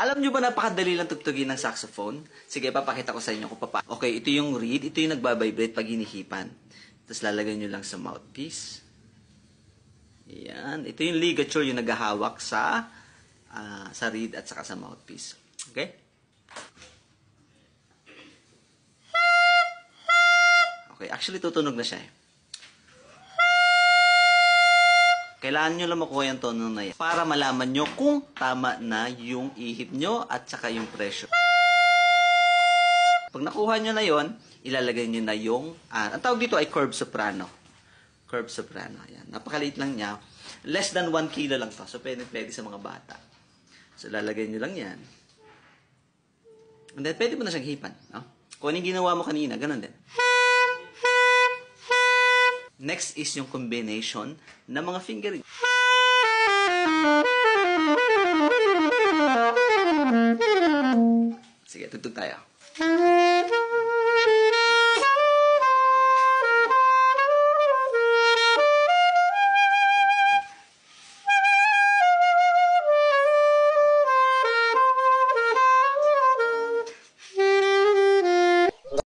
Alam nyo ba napakadali lang tugtugin ng saxophone? Sige, papakita ko sa inyo kung paano. Okay, ito yung reed. Ito yung nagbabibrate pag hinihipan. Tapos lalagay nyo lang sa mouthpiece. Yan. Ito yung ligature yung naghahawak sa reed at saka sa mouthpiece. Okay? Okay, actually tutunog na siya eh. Kailangan nyo lang makuha yung tono na yan para malaman nyo kung tama na yung ihip nyo at saka yung pressure. Pag nakuha nyo na yon, ilalagay nyo na yung, ang tawag dito ay curved soprano. Curved soprano. Yan. Napakaliit lang niya. Less than 1 kilo lang to. So, pwede sa mga bata. So, lalagay nyo lang yan. And then, pwede mo na siyang hipan. No? Kung anong ginawa mo kanina, ganun din. Next is yung combination ng mga fingering. Sige, tugtog tayo.